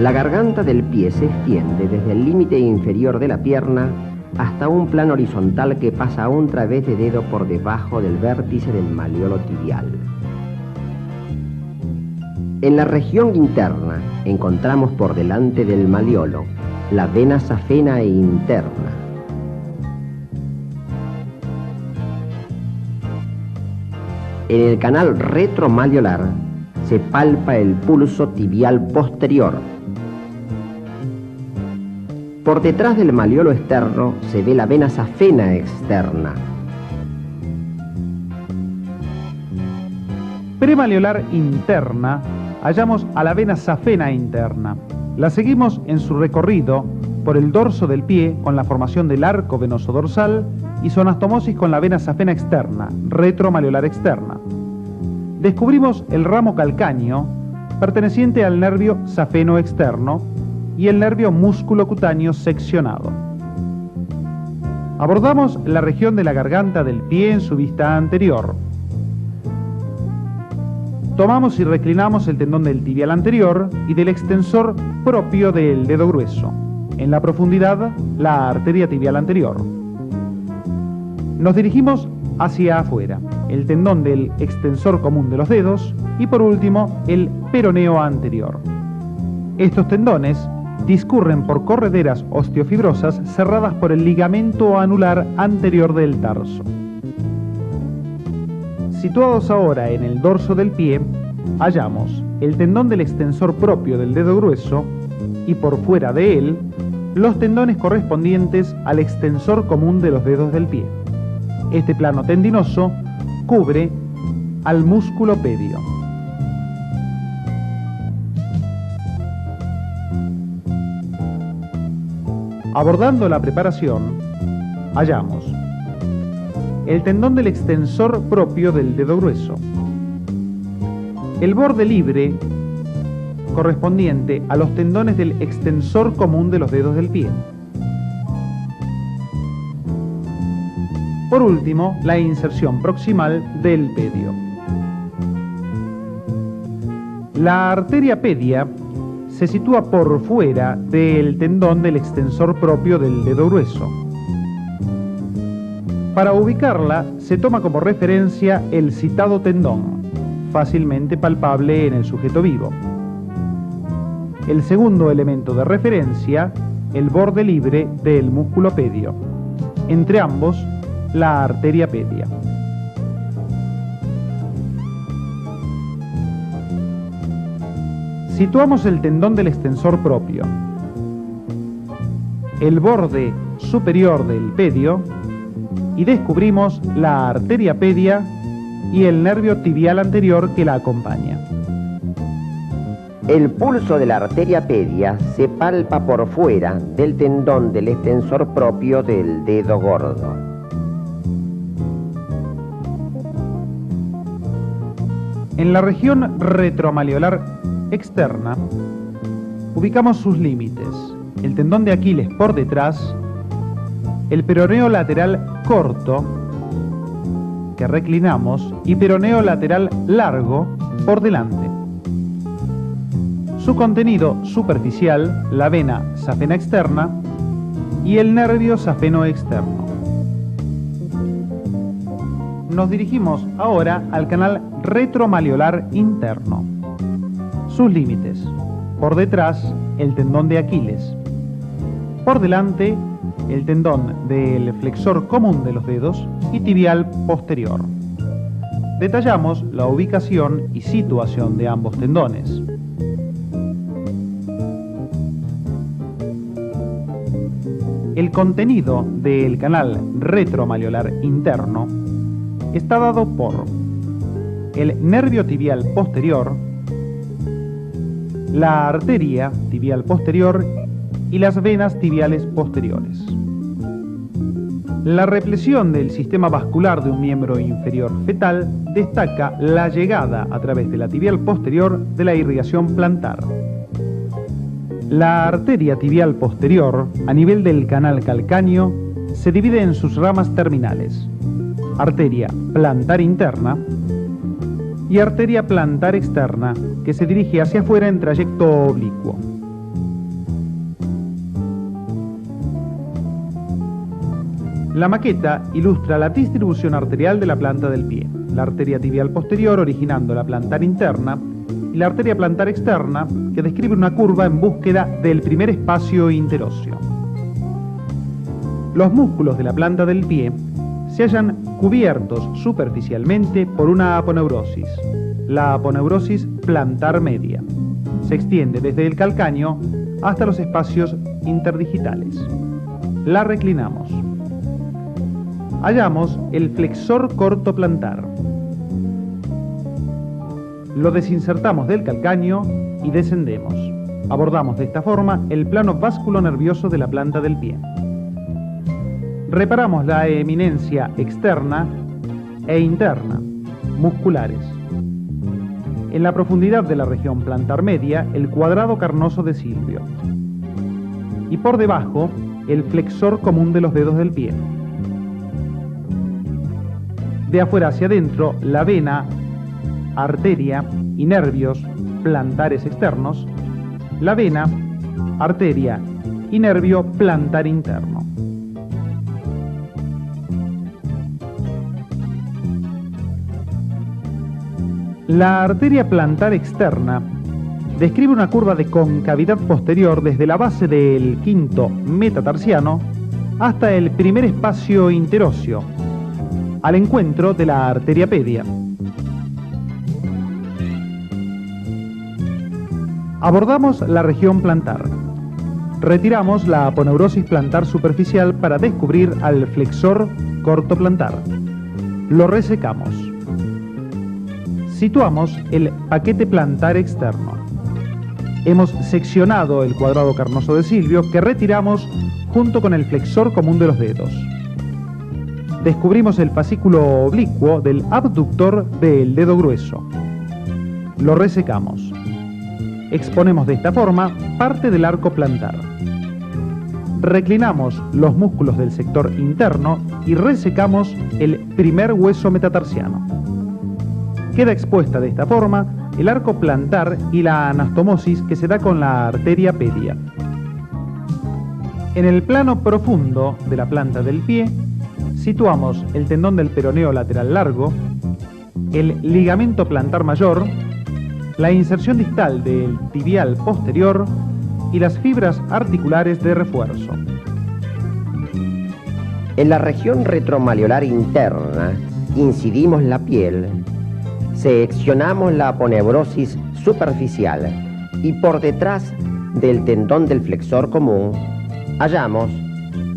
La garganta del pie se extiende desde el límite inferior de la pierna hasta un plano horizontal que pasa a un través de dedo por debajo del vértice del maleolo tibial. En la región interna encontramos por delante del maleolo la vena safena e interna. En el canal retromalleolar se palpa el pulso tibial posterior. Por detrás del maleolo externo se ve la vena safena externa. Premalleolar interna, hallamos a la vena safena interna. La seguimos en su recorrido por el dorso del pie con la formación del arco venoso dorsal y su anastomosis con la vena safena externa, retromalleolar externa. Descubrimos el ramo calcáneo perteneciente al nervio safeno externo y el nervio músculo cutáneo seccionado. Abordamos la región de la garganta del pie en su vista anterior. Tomamos y reclinamos el tendón del tibial anterior y del extensor propio del dedo grueso. En la profundidad, la arteria tibial anterior. Nos dirigimos hacia afuera, el tendón del extensor común de los dedos y por último, el peroneo anterior. Estos tendones discurren por correderas osteofibrosas cerradas por el ligamento anular anterior del tarso. Situados ahora en el dorso del pie, hallamos el tendón del extensor propio del dedo grueso y por fuera de él, los tendones correspondientes al extensor común de los dedos del pie. Este plano tendinoso cubre al músculo pedio. Abordando la preparación, hallamos el tendón del extensor propio del dedo grueso, el borde libre correspondiente a los tendones del extensor común de los dedos del pie. Por último, la inserción proximal del pedio. La arteria pedia se sitúa por fuera del tendón del extensor propio del dedo grueso. Para ubicarla, se toma como referencia el citado tendón, fácilmente palpable en el sujeto vivo. El segundo elemento de referencia, el borde libre del músculo pedio. Entre ambos, la arteria pedia. Situamos el tendón del extensor propio, el borde superior del pedio y descubrimos la arteria pedia y el nervio tibial anterior que la acompaña. El pulso de la arteria pedia se palpa por fuera del tendón del extensor propio del dedo gordo. En la región retromalleolar externa, ubicamos sus límites, el tendón de Aquiles por detrás, el peroneo lateral corto, que reclinamos, y peroneo lateral largo por delante. Su contenido superficial, la vena safena externa y el nervio safeno externo. Nos dirigimos ahora al canal retromalleolar interno. Sus límites: por detrás, el tendón de Aquiles; por delante, el tendón del flexor común de los dedos y tibial posterior. Detallamos la ubicación y situación de ambos tendones. El contenido del canal retromalleolar interno está dado por el nervio tibial posterior, la arteria tibial posterior y las venas tibiales posteriores. La represión del sistema vascular de un miembro inferior fetal destaca la llegada a través de la tibial posterior de la irrigación plantar. La arteria tibial posterior, a nivel del canal calcáneo, se divide en sus ramas terminales: arteria plantar interna y arteria plantar externa, que se dirige hacia afuera en trayecto oblicuo. La maqueta ilustra la distribución arterial de la planta del pie. La arteria tibial posterior originando la plantar interna y la arteria plantar externa que describe una curva en búsqueda del primer espacio interóseo. Los músculos de la planta del pie se hallan cubiertos superficialmente por una aponeurosis, la aponeurosis plantar media. Se extiende desde el calcáneo hasta los espacios interdigitales. La reclinamos. Hallamos el flexor corto plantar. Lo desinsertamos del calcáneo y descendemos. Abordamos de esta forma el plano vasculonervioso de la planta del pie. Reparamos la eminencia externa e interna, musculares. En la profundidad de la región plantar media, el cuadrado carnoso de Silvio. Y por debajo, el flexor común de los dedos del pie. De afuera hacia adentro, la vena, arteria y nervios plantares externos, la vena, arteria y nervio plantar interno. La arteria plantar externa describe una curva de concavidad posterior desde la base del quinto metatarsiano hasta el primer espacio interóseo, al encuentro de la arteria pedia. Abordamos la región plantar. Retiramos la aponeurosis plantar superficial para descubrir al flexor corto plantar. Lo resecamos. Situamos el paquete plantar externo. Hemos seccionado el cuadrado carnoso de Silvio que retiramos junto con el flexor común de los dedos. Descubrimos el fascículo oblicuo del abductor del dedo grueso. Lo resecamos. Exponemos de esta forma parte del arco plantar. Reclinamos los músculos del sector interno y resecamos el primer hueso metatarsiano. Queda expuesta de esta forma el arco plantar y la anastomosis que se da con la arteria pedia. En el plano profundo de la planta del pie, situamos el tendón del peroneo lateral largo, el ligamento plantar mayor, la inserción distal del tibial posterior y las fibras articulares de refuerzo. En la región retromalleolar interna incidimos la piel, seccionamos la aponeurosis superficial y por detrás del tendón del flexor común hallamos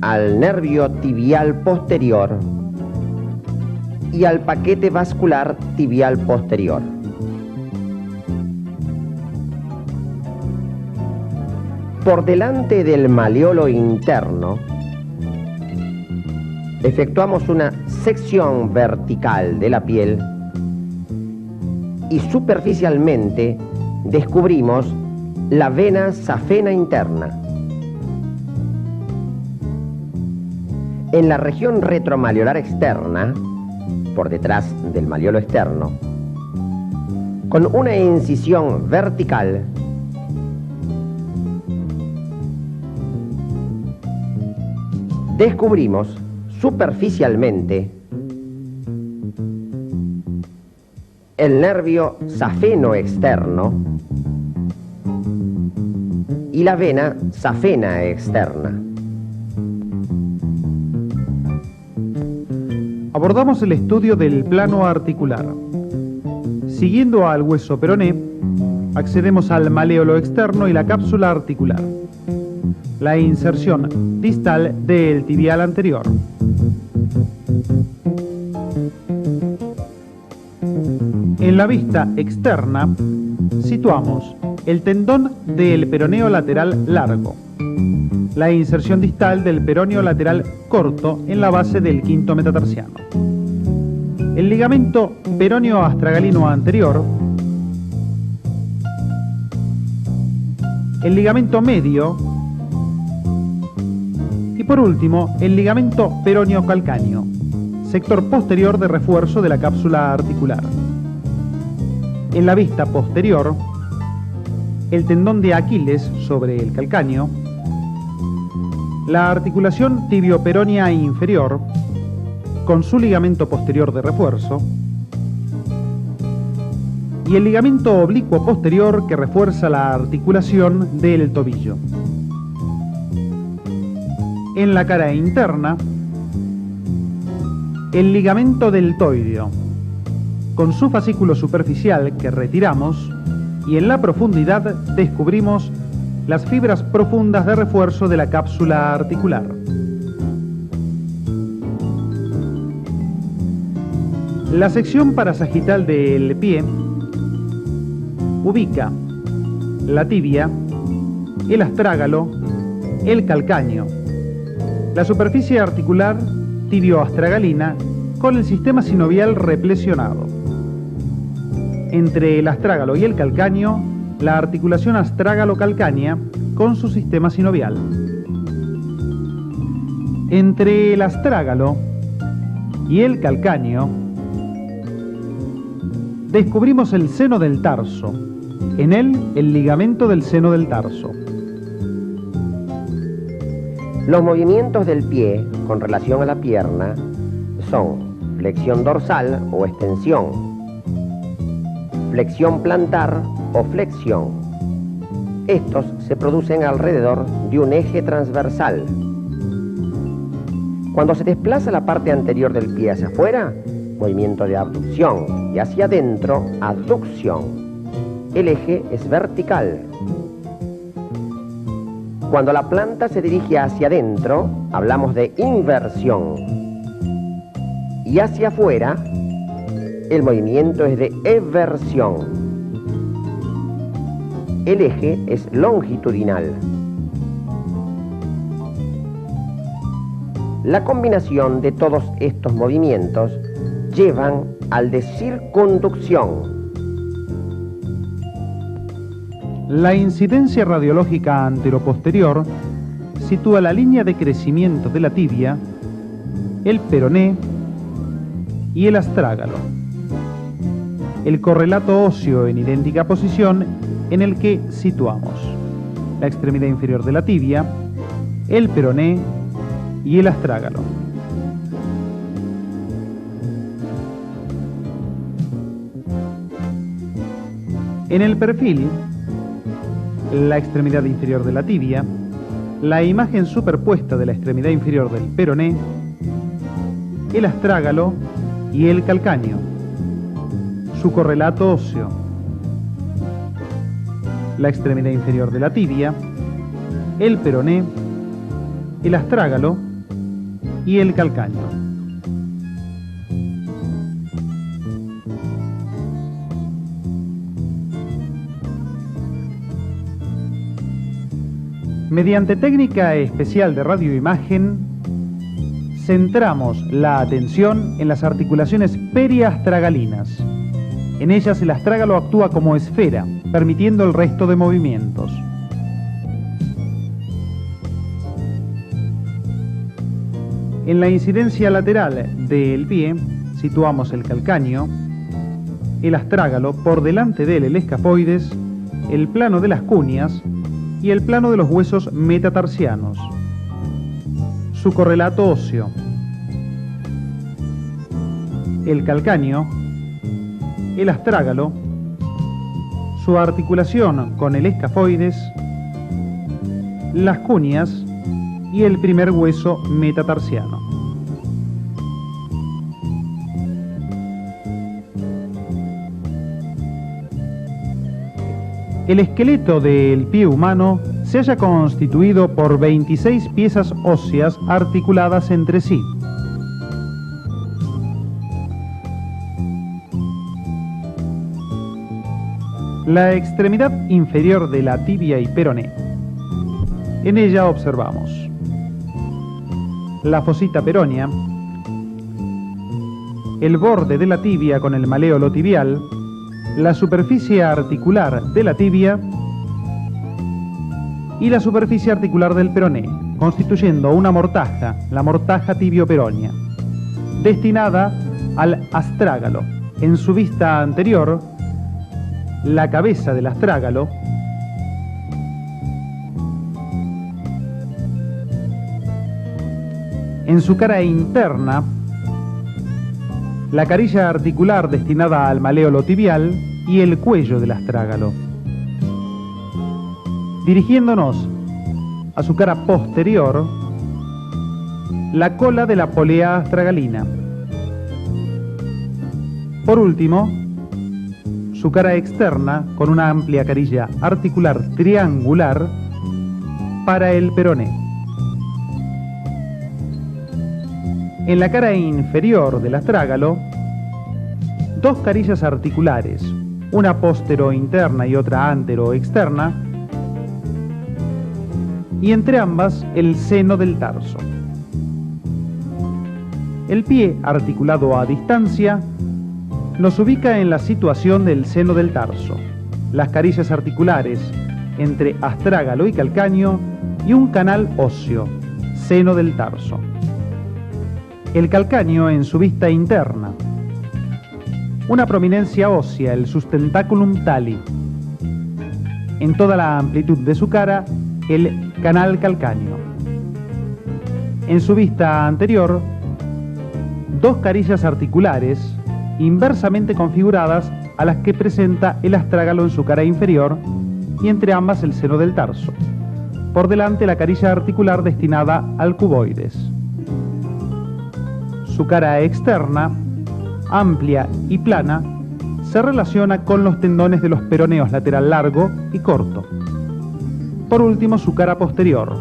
al nervio tibial posterior y al paquete vascular tibial posterior. Por delante del maleolo interno efectuamos una sección vertical de la piel y superficialmente descubrimos la vena safena interna. En la región retromalleolar externa, por detrás del maleolo externo, con una incisión vertical, descubrimos superficialmente el nervio safeno externo y la vena safena externa. Abordamos el estudio del plano articular. Siguiendo al hueso peroné, accedemos al maleolo externo y la cápsula articular. La inserción distal del tibial anterior. En la vista externa situamos el tendón del peroneo lateral largo, la inserción distal del peroneo lateral corto en la base del quinto metatarsiano, el ligamento peroneo astragalino anterior, el ligamento medio y por último el ligamento peroneo calcáneo, sector posterior de refuerzo de la cápsula articular. En la vista posterior, el tendón de Aquiles sobre el calcáneo, La articulación tibioperonia inferior, con su ligamento posterior de refuerzo, y el ligamento oblicuo posterior que refuerza la articulación del tobillo. En la cara interna, el ligamento deltoideo, con su fascículo superficial que retiramos, y en la profundidad descubrimos las fibras profundas de refuerzo de la cápsula articular. La sección parasagital del pie ubica la tibia, el astrágalo, el calcáneo, la superficie articular tibioastragalina con el sistema sinovial replesionado. Entre el astrágalo y el calcáneo, la articulación astrágalo-calcánea con su sistema sinovial. Entre el astrágalo y el calcáneo, descubrimos el seno del tarso, en él el ligamento del seno del tarso. Los movimientos del pie con relación a la pierna son flexión dorsal o extensión, flexión plantar o flexión. Estos se producen alrededor de un eje transversal. Cuando se desplaza la parte anterior del pie hacia afuera, movimiento de abducción, y hacia adentro, aducción. El eje es vertical. Cuando la planta se dirige hacia adentro, hablamos de inversión. Y hacia afuera, el movimiento es de eversión. El eje es longitudinal. La combinación de todos estos movimientos llevan al de circunducción. La incidencia radiológica anteroposterior sitúa la línea de crecimiento de la tibia, el peroné y el astrágalo. El correlato óseo en idéntica posición en el que situamos la extremidad inferior de la tibia, el peroné y el astrágalo. En el perfil, la extremidad inferior de la tibia, la imagen superpuesta de la extremidad inferior del peroné, el astrágalo y el calcáneo, su correlato óseo, la extremidad inferior de la tibia, el peroné, el astrágalo y el calcáneo. Mediante técnica especial de radioimagen, centramos la atención en las articulaciones periastragalinas. En ellas el astrágalo actúa como esfera, permitiendo el resto de movimientos. En la incidencia lateral del pie situamos el calcáneo, el astrágalo, por delante de él el escafoides, el plano de las cúneas y el plano de los huesos metatarsianos. Su correlato óseo, el calcáneo, el astrágalo, su articulación con el escafoides, las cúneas y el primer hueso metatarsiano. El esqueleto del pie humano se halla constituido por 26 piezas óseas articuladas entre sí. La extremidad inferior de la tibia y peroné. En ella observamos la fosita peronea, el borde de la tibia con el maléolo tibial, la superficie articular de la tibia y la superficie articular del peroné, constituyendo una mortaja, la mortaja tibioperonea, destinada al astrágalo. En su vista anterior, la cabeza del astrágalo, En su cara interna, la carilla articular destinada al maléolo tibial y el cuello del astrágalo. Dirigiéndonos a su cara posterior, la cola de la polea astragalina. Por último, su cara externa con una amplia carilla articular triangular para el peroné. En la cara inferior del astrágalo, dos carillas articulares, una postero-interna y otra antero-externa, y entre ambas el seno del tarso. El pie articulado a distancia nos ubica en la situación del seno del tarso, las carillas articulares entre astrágalo y calcáneo y un canal óseo, seno del tarso. El calcáneo en su vista interna, una prominencia ósea, el sustentaculum tali. En toda la amplitud de su cara, el canal calcáneo. En su vista anterior, dos carillas articulares inversamente configuradas a las que presenta el astrágalo en su cara inferior y entre ambas el seno del tarso. Por delante la carilla articular destinada al cuboides. Su cara externa, amplia y plana, se relaciona con los tendones de los peroneos lateral largo y corto. Por último, su cara posterior.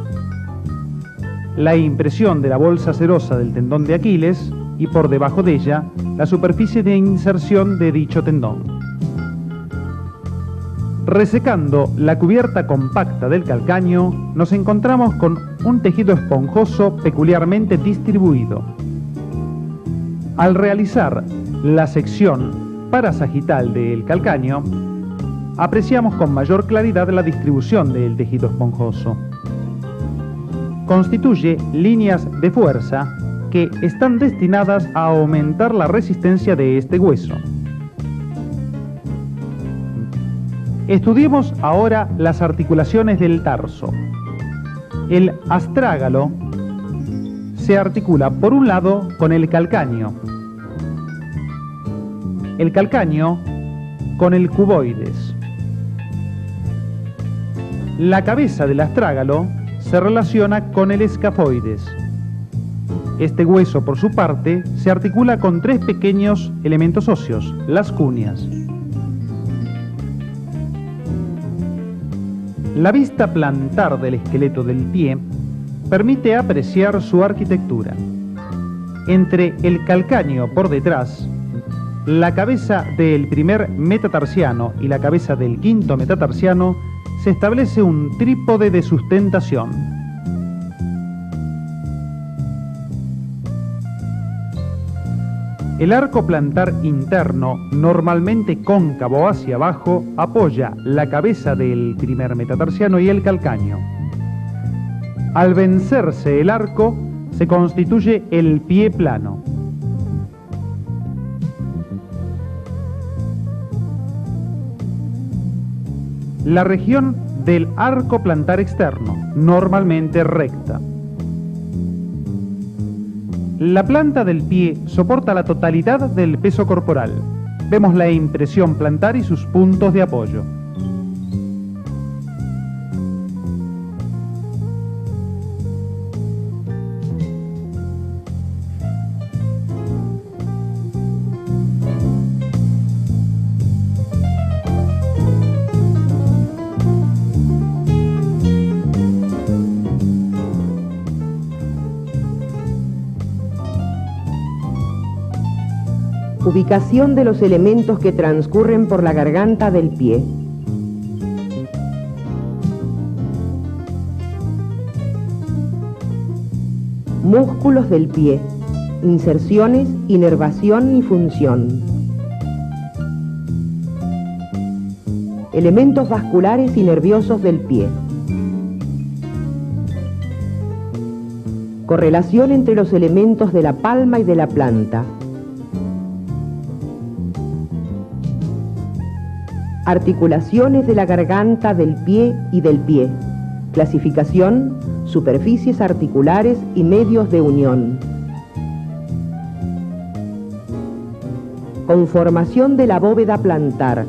La impresión de la bolsa serosa del tendón de Aquiles y por debajo de ella, la superficie de inserción de dicho tendón. Resecando la cubierta compacta del calcáneo, nos encontramos con un tejido esponjoso peculiarmente distribuido. Al realizar la sección parasagital del calcáneo, apreciamos con mayor claridad la distribución del tejido esponjoso. Constituye líneas de fuerza que están destinadas a aumentar la resistencia de este hueso. Estudiemos ahora las articulaciones del tarso. El astrágalo se articula por un lado con el calcáneo, el calcáneo con el cuboides. La cabeza del astrágalo se relaciona con el escafoides. Este hueso, por su parte, se articula con tres pequeños elementos óseos, las cuneas. La vista plantar del esqueleto del pie permite apreciar su arquitectura. Entre el calcáneo por detrás, la cabeza del primer metatarsiano y la cabeza del quinto metatarsiano se establece un trípode de sustentación. El arco plantar interno, normalmente cóncavo hacia abajo, apoya la cabeza del primer metatarsiano y el calcáneo. Al vencerse el arco, se constituye el pie plano. La región del arco plantar externo, normalmente recta. La planta del pie soporta la totalidad del peso corporal. Vemos la impresión plantar y sus puntos de apoyo. Ubicación de los elementos que transcurren por la garganta del pie. Músculos del pie, inserciones, inervación y función. Elementos vasculares y nerviosos del pie. Correlación entre los elementos de la palma y de la planta. Articulaciones de la garganta del pie y del pie. Clasificación superficies articulares y medios de unión. Conformación de la bóveda plantar.